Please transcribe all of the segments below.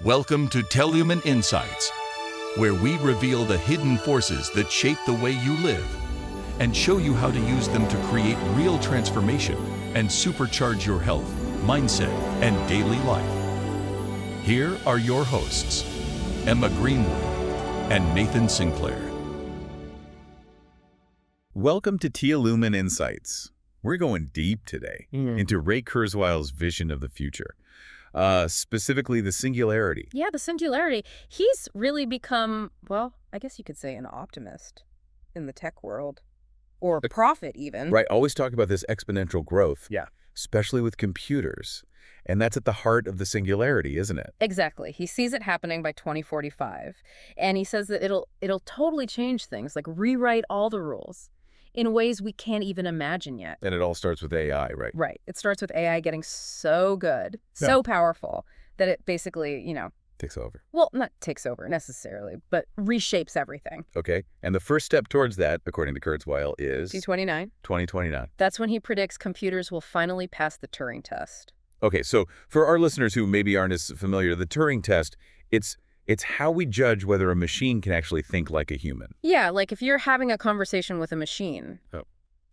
Welcome to Teolumen Insights, where we reveal the hidden forces that shape the way you live and show you how to use them to create real transformation and supercharge your health, mindset, and daily life. Here are your hosts, Emma Greenwood and Nathan Sinclair. Welcome to Teolumen Insights. We're going deep today into Ray Kurzweil's vision of the future, specifically the singularity. Yeah, the singularity. He's really become, well, I guess you could say an optimist in the tech world, or a prophet even. Right, always talk about this exponential growth, Yeah. especially with computers. And that's at the heart of the singularity, isn't it? Exactly. He sees it happening by 2045, and he says that it'll totally change things, like rewrite all the rules in ways we can't even imagine yet. And it all starts with AI, right? Right. It starts with AI getting so good, so powerful, that it basically, Takes over. well, not takes over necessarily, but reshapes everything. Okay, and the first step towards that, according to Kurzweil, is 2029. 2029. That's when he predicts computers will finally pass the Turing test. Okay, so for our listeners who maybe aren't as familiar, the Turing test, it's how we judge whether a machine can actually think like a human. Yeah, like if you're having a conversation with a machine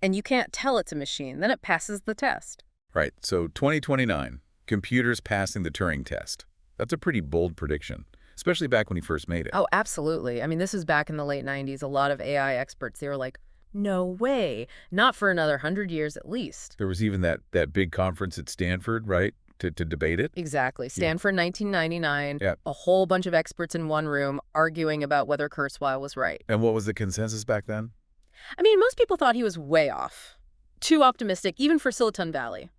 and you can't tell it's a machine, then it passes the test. Right, so 2029, computers passing the Turing test. That's a pretty bold prediction, especially back when he first made it. Oh, absolutely. I mean, this is back in the late 90s. A lot of AI experts, they were like, no way, not for another 100 years at least. There was even that big conference at Stanford, right, to debate it. Exactly. Stanford, 1999, Yeah. a whole bunch of experts in one room arguing about whether Kurzweil was right. And what was the consensus back then? I mean, most people thought he was way off. Too optimistic, even for Silicon Valley.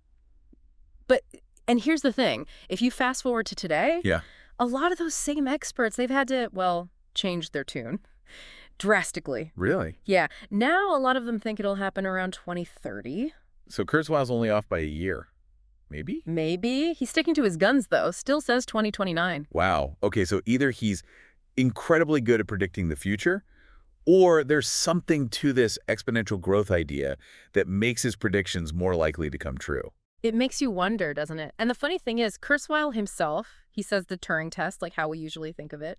And here's the thing. If you fast forward to today, a lot of those same experts, they've had to, change their tune drastically. Really? Yeah. Now, a lot of them think it'll happen around 2030. So Kurzweil's only off by a year. Maybe? Maybe. He's sticking to his guns, though. Still says 2029. Wow. Okay, so either he's incredibly good at predicting the future, or there's something to this exponential growth idea that makes his predictions more likely to come true. It makes you wonder, doesn't it? And the funny thing is, Kurzweil himself, he says the Turing test, like how we usually think of it,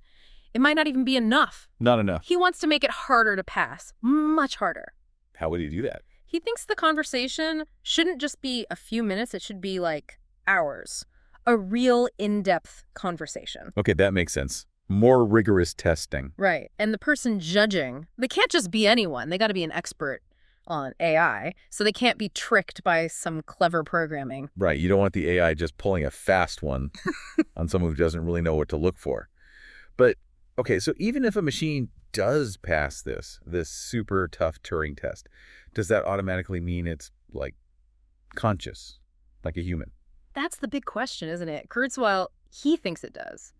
it might not even be enough. Not enough. He wants to make it harder to pass, much harder. How would he do that? He thinks the conversation shouldn't just be a few minutes, it should be like hours. A real in-depth conversation. Okay, that makes sense. More rigorous testing. Right. And the person judging, they can't just be anyone. They got to be an expert on AI, so they can't be tricked by some clever programming. Right, you don't want the AI just pulling a fast one on someone who doesn't really know what to look for. But, okay, so even if a machine does pass this super tough Turing test, does that automatically mean it's, like, conscious, like a human? That's the big question, isn't it? Kurzweil, he thinks it does.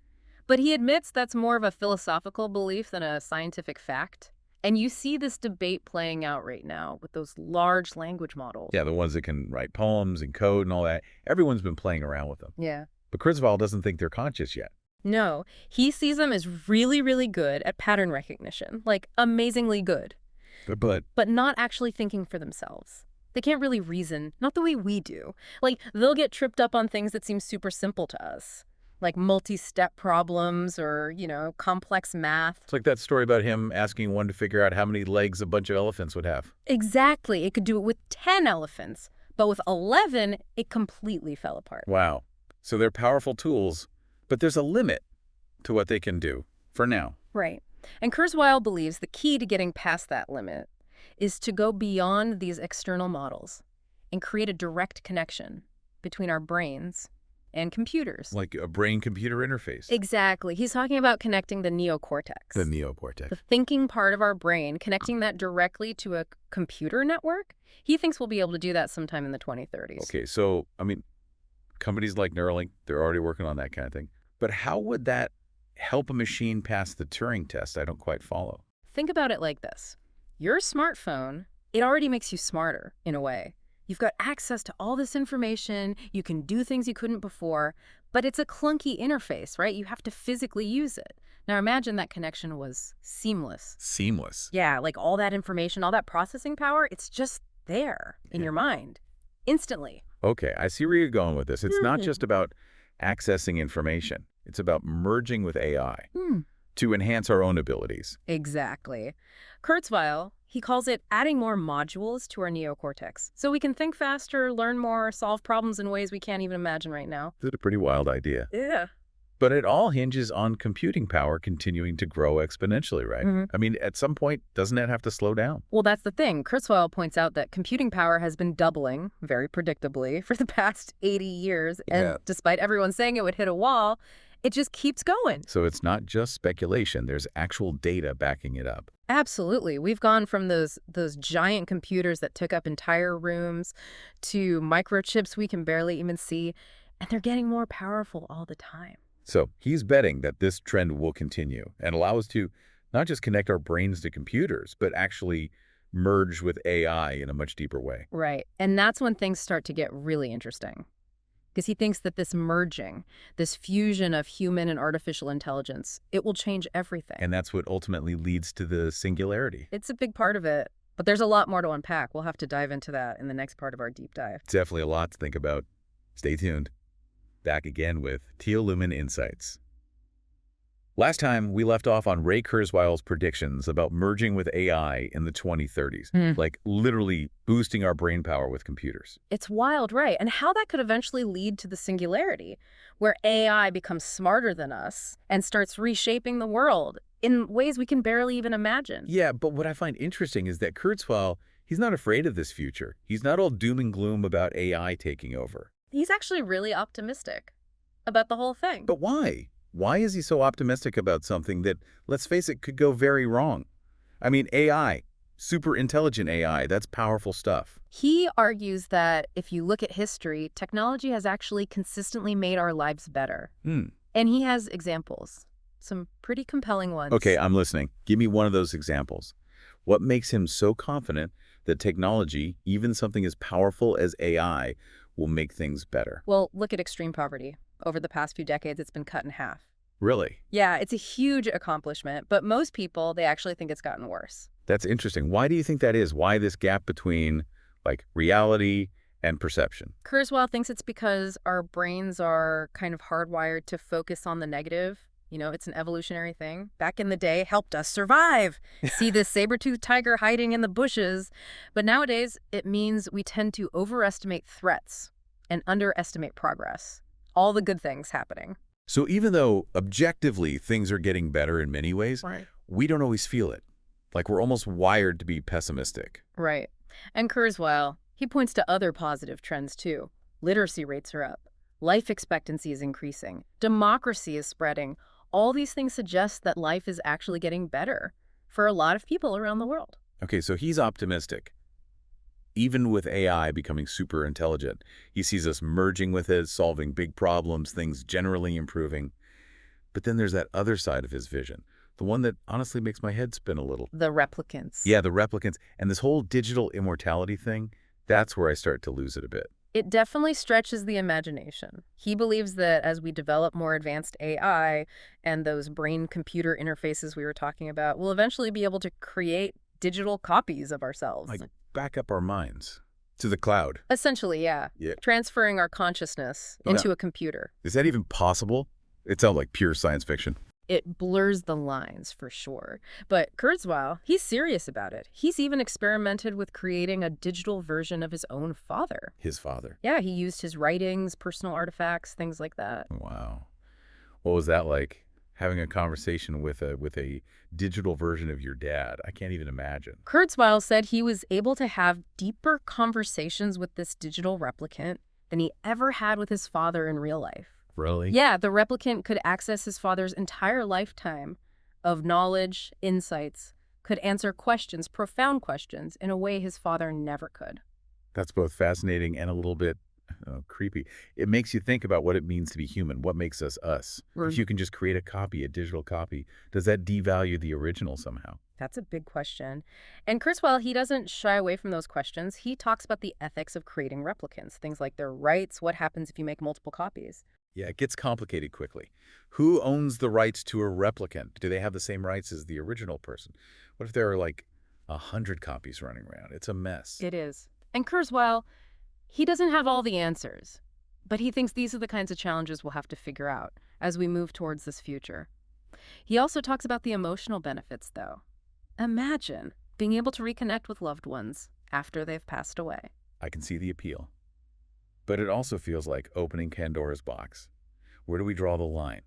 But he admits that's more of a philosophical belief than a scientific fact. And you see this debate playing out right now with those large language models. Yeah, the ones that can write poems and code and all that. Everyone's been playing around with them. Yeah. But Kurzweil doesn't think they're conscious yet. No, he sees them as really, really good at pattern recognition, like amazingly good. But not actually thinking for themselves. They can't really reason, not the way we do. Like, they'll get tripped up on things that seem super simple to us, like multi-step problems or, complex math. it's like that story about him asking one to figure out how many legs a bunch of elephants would have. Exactly. It could do it with 10 elephants, but with 11, it completely fell apart. Wow. So they're powerful tools, but there's a limit to what they can do for now. Right. And Kurzweil believes the key to getting past that limit is to go beyond these external models and create a direct connection between our brains and computers. Like a brain-computer interface. Exactly. He's talking about connecting the neocortex. The neocortex. The thinking part of our brain, connecting that directly to a computer network. He thinks we'll be able to do that sometime in the 2030s. Okay, so, companies like Neuralink, they're already working on that kind of thing. But how would that help a machine pass the Turing test? I don't quite follow. Think about it like this. Your smartphone, it already makes you smarter, in a way. You've got access to all this information, you can do things you couldn't before, but it's a clunky interface, right? You have to physically use it. Now imagine that connection was seamless. Seamless. Yeah, like all that information, all that processing power, it's just there in your mind, instantly. Okay, I see where you're going with this. It's not just about accessing information. It's about merging with AI to enhance our own abilities. Exactly. Kurzweil, he calls it adding more modules to our neocortex, so we can think faster, learn more, solve problems in ways we can't even imagine right now. That's a pretty wild idea. Yeah. But it all hinges on computing power continuing to grow exponentially, right? I mean, at some point, doesn't that have to slow down? Well, that's the thing. Kurzweil points out that computing power has been doubling, very predictably, for the past 80 years. And despite everyone saying it would hit a wall, it just keeps going. So it's not just speculation. There's actual data backing it up. Absolutely. We've gone from those giant computers that took up entire rooms to microchips we can barely even see, and they're getting more powerful all the time. So he's betting that this trend will continue and allow us to not just connect our brains to computers, but actually merge with AI in a much deeper way. Right. And that's when things start to get really interesting. Because he thinks that this merging, this fusion of human and artificial intelligence, it will change everything. And that's what ultimately leads to the singularity. It's a big part of it, but there's a lot more to unpack. We'll have to dive into that in the next part of our deep dive. Definitely a lot to think about. Stay tuned. Back again with Teolumen Insights. Last time, we left off on Ray Kurzweil's predictions about merging with AI in the 2030s, like literally boosting our brain power with computers. It's wild, right? And how that could eventually lead to the singularity, where AI becomes smarter than us and starts reshaping the world in ways we can barely even imagine. Yeah, but what I find interesting is that Kurzweil, he's not afraid of this future. He's not all doom and gloom about AI taking over. He's actually really optimistic about the whole thing. But why? Why is he so optimistic about something that, let's face it, could go very wrong? I mean, AI, super intelligent AI, that's powerful stuff. He argues that if you look at history, technology has actually consistently made our lives better. And he has examples, some pretty compelling ones. Okay, I'm listening. Give me one of those examples. What makes him so confident that technology, even something as powerful as AI, will make things better? Well, look at extreme poverty. Over the past few decades, it's been cut in half. Really? Yeah, it's a huge accomplishment, but most people, they actually think it's gotten worse. That's interesting. Why do you think that is? Why this gap between, like, reality and perception? Kurzweil thinks it's because our brains are kind of hardwired to focus on the negative. You know, it's an evolutionary thing. Back in the day, helped us survive. See this saber-toothed tiger hiding in the bushes. But nowadays, it means we tend to overestimate threats and underestimate progress. All the good things happening. So even though objectively things are getting better in many ways, we don't always feel it. Like we're almost wired to be pessimistic. Right. And Kurzweil, he points to other positive trends too. Literacy rates are up. Life expectancy is increasing. Democracy is spreading. All these things suggest that life is actually getting better for a lot of people around the world. Okay, so he's optimistic. Even with AI becoming super intelligent, he sees us merging with it, solving big problems, things generally improving. But then there's that other side of his vision, the one that honestly makes my head spin a little. The replicants. Yeah, the replicants. And this whole digital immortality thing, that's where I start to lose it a bit. It definitely stretches the imagination. He believes that as we develop more advanced AI and those brain-computer interfaces we were talking about, we'll eventually be able to create digital copies of ourselves. Like back up our minds to the cloud. Essentially, yeah. Transferring our consciousness into a computer. Is that even possible? It sounds like pure science fiction. It blurs the lines for sure. But Kurzweil, he's serious about it. He's even experimented with creating a digital version of his own father. His father? Yeah, he used his writings, personal artifacts, things like that. Wow. What was that like? Having a conversation with a digital version of your dad. I can't even imagine. Kurzweil said he was able to have deeper conversations with this digital replicant than he ever had with his father in real life. Really? Yeah, the replicant could access his father's entire lifetime of knowledge, insights, could answer questions, profound questions, in a way his father never could. That's both fascinating and a little bit creepy. It makes you think about what it means to be human, what makes us us. If you can just create a copy, a digital copy, does that devalue the original somehow? That's a big question. And Kurzweil, he doesn't shy away from those questions. He talks about the ethics of creating replicants, things like their rights, what happens if you make multiple copies. Yeah, it gets complicated quickly. Who owns the rights to a replicant? Do they have the same rights as the original person? What if there are like 100 copies running around? It's a mess. It is. And Kurzweil, he doesn't have all the answers, but he thinks these are the kinds of challenges we'll have to figure out. as we move towards this future. He also talks about the emotional benefits, though. Imagine being able to reconnect with loved ones after they've passed away. I can see the appeal. But it also feels like opening Pandora's box. Where do we draw the line?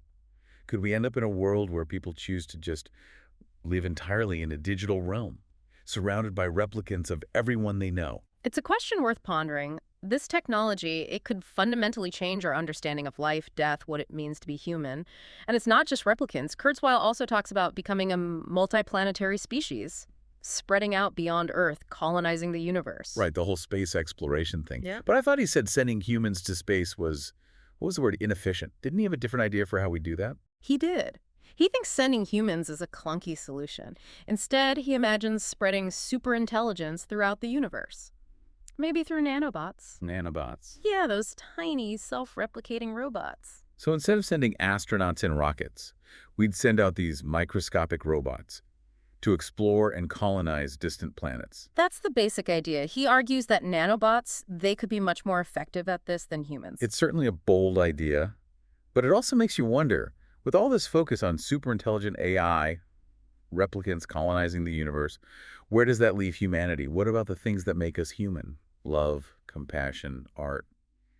Could we end up in a world where people choose to just live entirely in a digital realm, surrounded by replicants of everyone they know? It's a question worth pondering. This technology, it could fundamentally change our understanding of life, death, what it means to be human. And it's not just replicants. Kurzweil also talks about becoming a multiplanetary species, spreading out beyond Earth, colonizing the universe. Right, the whole space exploration thing. Yeah. But I thought he said sending humans to space was, what was the word, inefficient. Didn't he have a different idea for how we do that? He did. He thinks sending humans is a clunky solution. Instead, he imagines spreading superintelligence throughout the universe. Maybe through nanobots. Nanobots. Yeah, those tiny, self-replicating robots. So instead of sending astronauts in rockets, we'd send out these microscopic robots to explore and colonize distant planets. That's the basic idea. He argues that nanobots, they could be much more effective at this than humans. It's certainly a bold idea, but it also makes you wonder, with all this focus on superintelligent AI, replicants colonizing the universe, where does that leave humanity? What about the things that make us human? Love, compassion, art,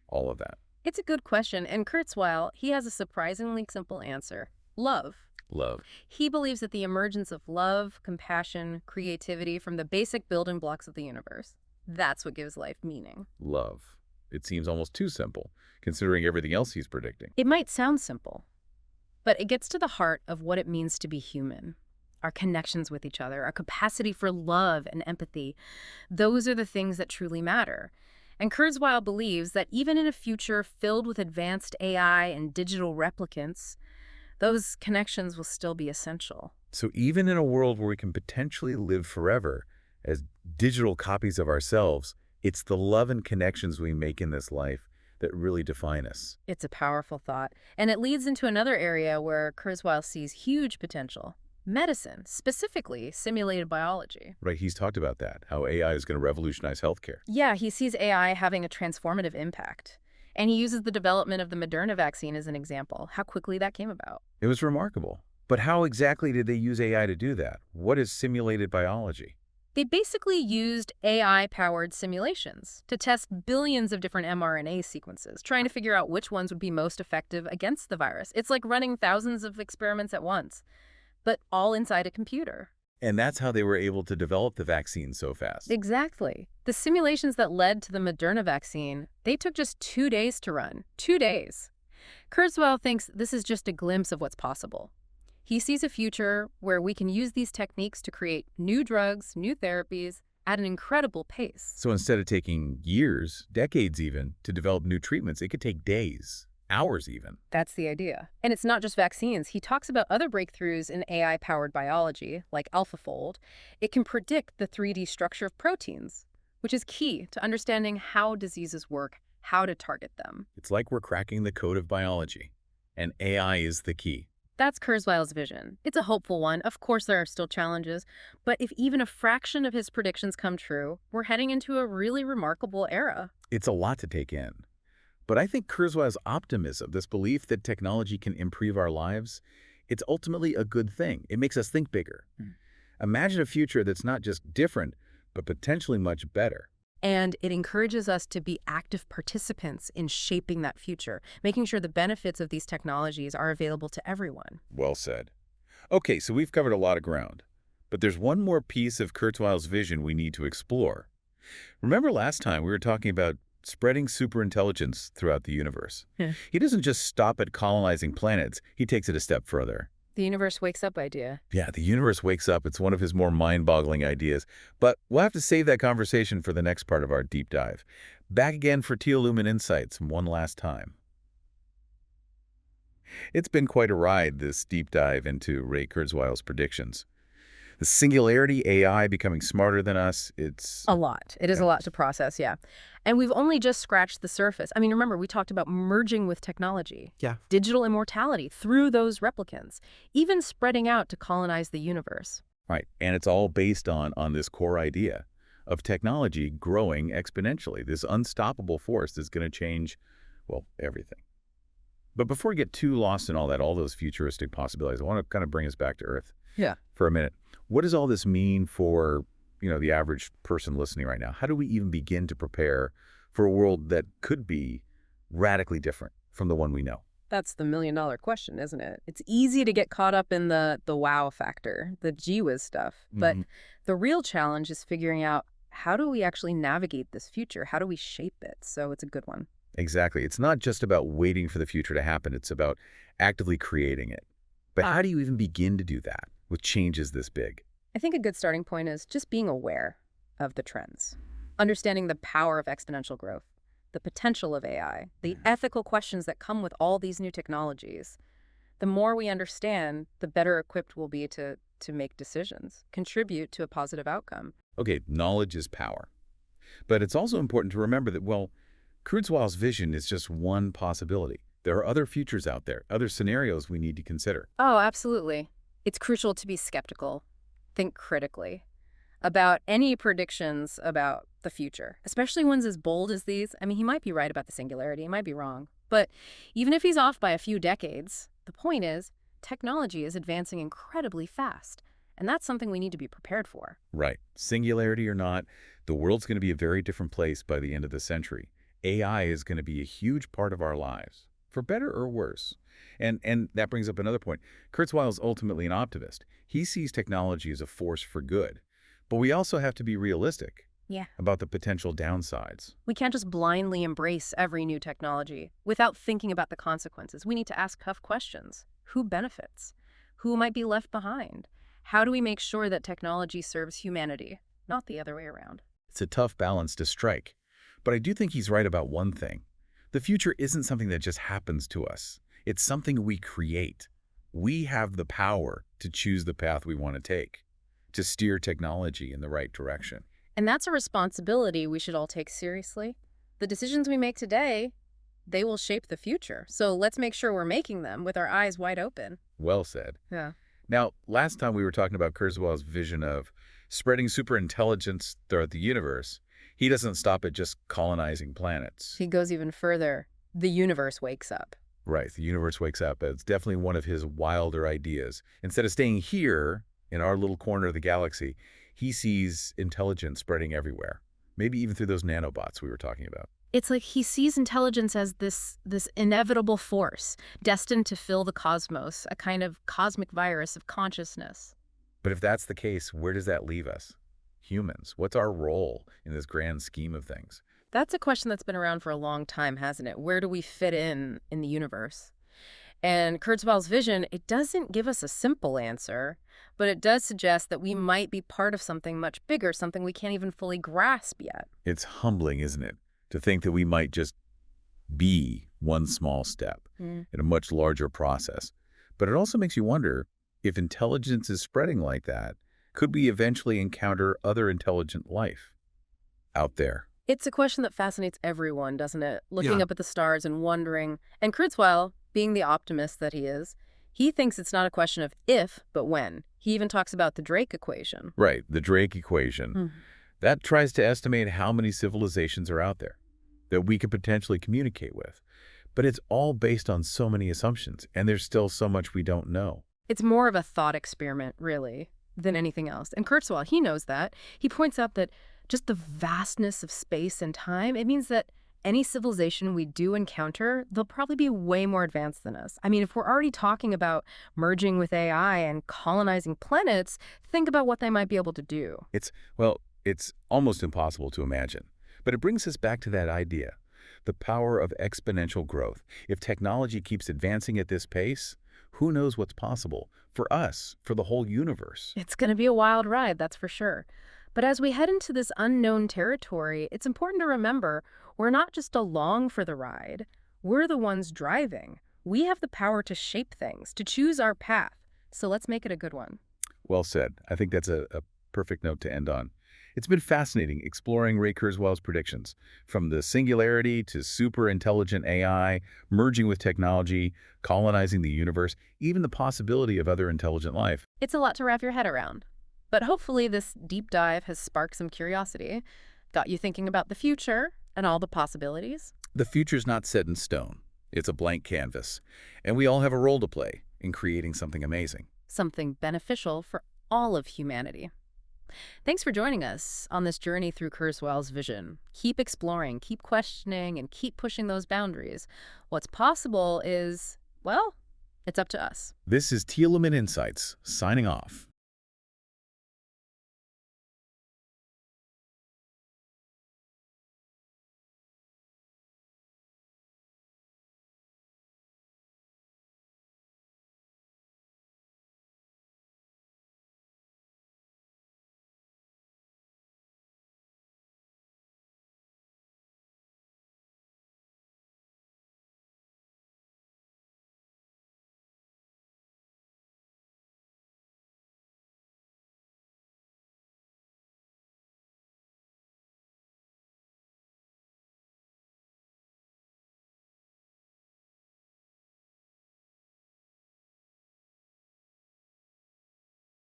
all of that. It's a good question, and Kurzweil, he has a surprisingly simple answer. Love. Love. He believes that the emergence of love, compassion, creativity from the basic building blocks of the universe, that's what gives life meaning. Love. It seems almost too simple, considering everything else he's predicting. It might sound simple, but it gets to the heart of what it means to be human. Our connections with each other, our capacity for love and empathy, those are the things that truly matter. And Kurzweil believes that even in a future filled with advanced AI and digital replicants, those connections will still be essential. So even in a world where we can potentially live forever as digital copies of ourselves, it's the love and connections we make in this life that really define us. It's a powerful thought, and it leads into another area where Kurzweil sees huge potential. Medicine, specifically simulated biology. Right, he's talked about that, how AI is going to revolutionize healthcare. Yeah, he sees AI having a transformative impact. And he uses the development of the Moderna vaccine as an example, how quickly that came about. It was remarkable. But how exactly did they use AI to do that? What is simulated biology? They basically used AI-powered simulations to test billions of different mRNA sequences, trying to figure out which ones would be most effective against the virus. It's like running thousands of experiments at once, but all inside a computer. And that's how they were able to develop the vaccine so fast. Exactly. The simulations that led to the Moderna vaccine, they took just 2 days to run. 2 days. Kurzweil thinks this is just a glimpse of what's possible. He sees a future where we can use these techniques to create new drugs, new therapies, at an incredible pace. So instead of taking years, decades even, to develop new treatments, it could take days, hours even. That's the idea. And it's not just vaccines. He talks about other breakthroughs in AI-powered biology, like AlphaFold. It can predict the 3D structure of proteins, which is key to understanding how diseases work, how to target them. It's like we're cracking the code of biology, and AI is the key. That's Kurzweil's vision. It's a hopeful one. Of course, there are still challenges, but if even a fraction of his predictions come true, we're heading into a really remarkable era. It's a lot to take in. But I think Kurzweil's optimism, this belief that technology can improve our lives, it's ultimately a good thing. It makes us think bigger. Imagine a future that's not just different, but potentially much better. And it encourages us to be active participants in shaping that future, making sure the benefits of these technologies are available to everyone. Well said. Okay, so we've covered a lot of ground, but there's one more piece of Kurzweil's vision we need to explore. Remember last time we were talking about spreading superintelligence throughout the universe? Yeah. He doesn't just stop at colonizing planets, he takes it a step further. The universe wakes up idea. Yeah, the universe wakes up. It's one of his more mind-boggling ideas. But we'll have to save that conversation for the next part of our deep dive. Back again for Teolumen Insights one last time. It's been quite a ride, this deep dive into Ray Kurzweil's predictions. The singularity, AI becoming smarter than us, it's... A lot. It is a lot to process, yeah. And we've only just scratched the surface. I mean, remember, we talked about merging with technology. Yeah. Digital immortality through those replicants, even spreading out to colonize the universe. Right, and it's all based on this core idea of technology growing exponentially, this unstoppable force that's going to change, well, everything. But before we get too lost in all that, all those futuristic possibilities, I want to kind of bring us back to Earth for a minute. What does all this mean for, the average person listening right now? How do we even begin to prepare for a world that could be radically different from the one we know? That's the million-dollar question, isn't it? It's easy to get caught up in the wow factor, the gee whiz stuff. But the real challenge is figuring out, how do we actually navigate this future? How do we shape it? So it's a good one. Exactly. It's not just about waiting for the future to happen. It's about actively creating it. But how do you even begin to do that with changes this big? I think a good starting point is just being aware of the trends, understanding the power of exponential growth, the potential of AI, the ethical questions that come with all these new technologies. The more we understand, the better equipped we'll be to make decisions, contribute to a positive outcome. Okay, knowledge is power. But it's also important to remember that, Kurzweil's vision is just one possibility. There are other futures out there, other scenarios we need to consider. Oh, absolutely. It's crucial to be skeptical, think critically about any predictions about the future, especially ones as bold as these. I mean, he might be right about the singularity, he might be wrong. But even if he's off by a few decades, the point is, technology is advancing incredibly fast. And that's something we need to be prepared for. Right. Singularity or not, the world's going to be a very different place by the end of the century. AI is going to be a huge part of our lives, for better or worse. And that brings up another point. Kurzweil is ultimately an optimist. He sees technology as a force for good. But we also have to be realistic about the potential downsides. We can't just blindly embrace every new technology without thinking about the consequences. We need to ask tough questions. Who benefits? Who might be left behind? How do we make sure that technology serves humanity, not the other way around? It's a tough balance to strike. But I do think he's right about one thing. The future isn't something that just happens to us. It's something we create. We have the power to choose the path we want to take, to steer technology in the right direction. And that's a responsibility we should all take seriously. The decisions we make today, they will shape the future. So let's make sure we're making them with our eyes wide open. Well said. Yeah. Now, last time we were talking about Kurzweil's vision of spreading superintelligence throughout the universe. He doesn't stop at just colonizing planets. He goes even further. The universe wakes up. Right, the universe wakes up. It's definitely one of his wilder ideas. Instead of staying here in our little corner of the galaxy, he sees intelligence spreading everywhere, maybe even through those nanobots we were talking about. It's like he sees intelligence as this inevitable force, destined to fill the cosmos, a kind of cosmic virus of consciousness. But if that's the case, where does that leave us? Humans, what's our role in this grand scheme of things? That's a question that's been around for a long time, hasn't it? Where do we fit in the universe? And Kurzweil's vision, it doesn't give us a simple answer, but it does suggest that we might be part of something much bigger, something we can't even fully grasp yet. It's humbling, isn't it, to think that we might just be one small step in a much larger process. But it also makes you wonder, if intelligence is spreading like that, could we eventually encounter other intelligent life out there? It's a question that fascinates everyone, doesn't it? Looking up at the stars and wondering. And Kurzweil, being the optimist that he is, he thinks it's not a question of if, but when. He even talks about the Drake equation. Right, the Drake equation. That tries to estimate how many civilizations are out there that we could potentially communicate with. But it's all based on so many assumptions, and there's still so much we don't know. It's more of a thought experiment, really, than anything else. And Kurzweil, he knows that. He points out that just the vastness of space and time, it means that any civilization we do encounter, they'll probably be way more advanced than us. I mean, if we're already talking about merging with AI and colonizing planets, think about what they might be able to do. It's almost impossible to imagine. But it brings us back to that idea, the power of exponential growth. If technology keeps advancing at this pace, who knows what's possible for us, for the whole universe? It's going to be a wild ride, that's for sure. But as we head into this unknown territory, it's important to remember we're not just along for the ride. We're the ones driving. We have the power to shape things, to choose our path. So let's make it a good one. Well said. I think that's a perfect note to end on. It's been fascinating exploring Ray Kurzweil's predictions, from the singularity to super intelligent AI, merging with technology, colonizing the universe, even the possibility of other intelligent life. It's a lot to wrap your head around. But hopefully this deep dive has sparked some curiosity, got you thinking about the future and all the possibilities. The future's not set in stone. It's a blank canvas, and we all have a role to play in creating something amazing. Something beneficial for all of humanity. Thanks for joining us on this journey through Kurzweil's vision. Keep exploring, keep questioning, and keep pushing those boundaries. What's possible is, well, it's up to us. This is Teolumen Insights, signing off.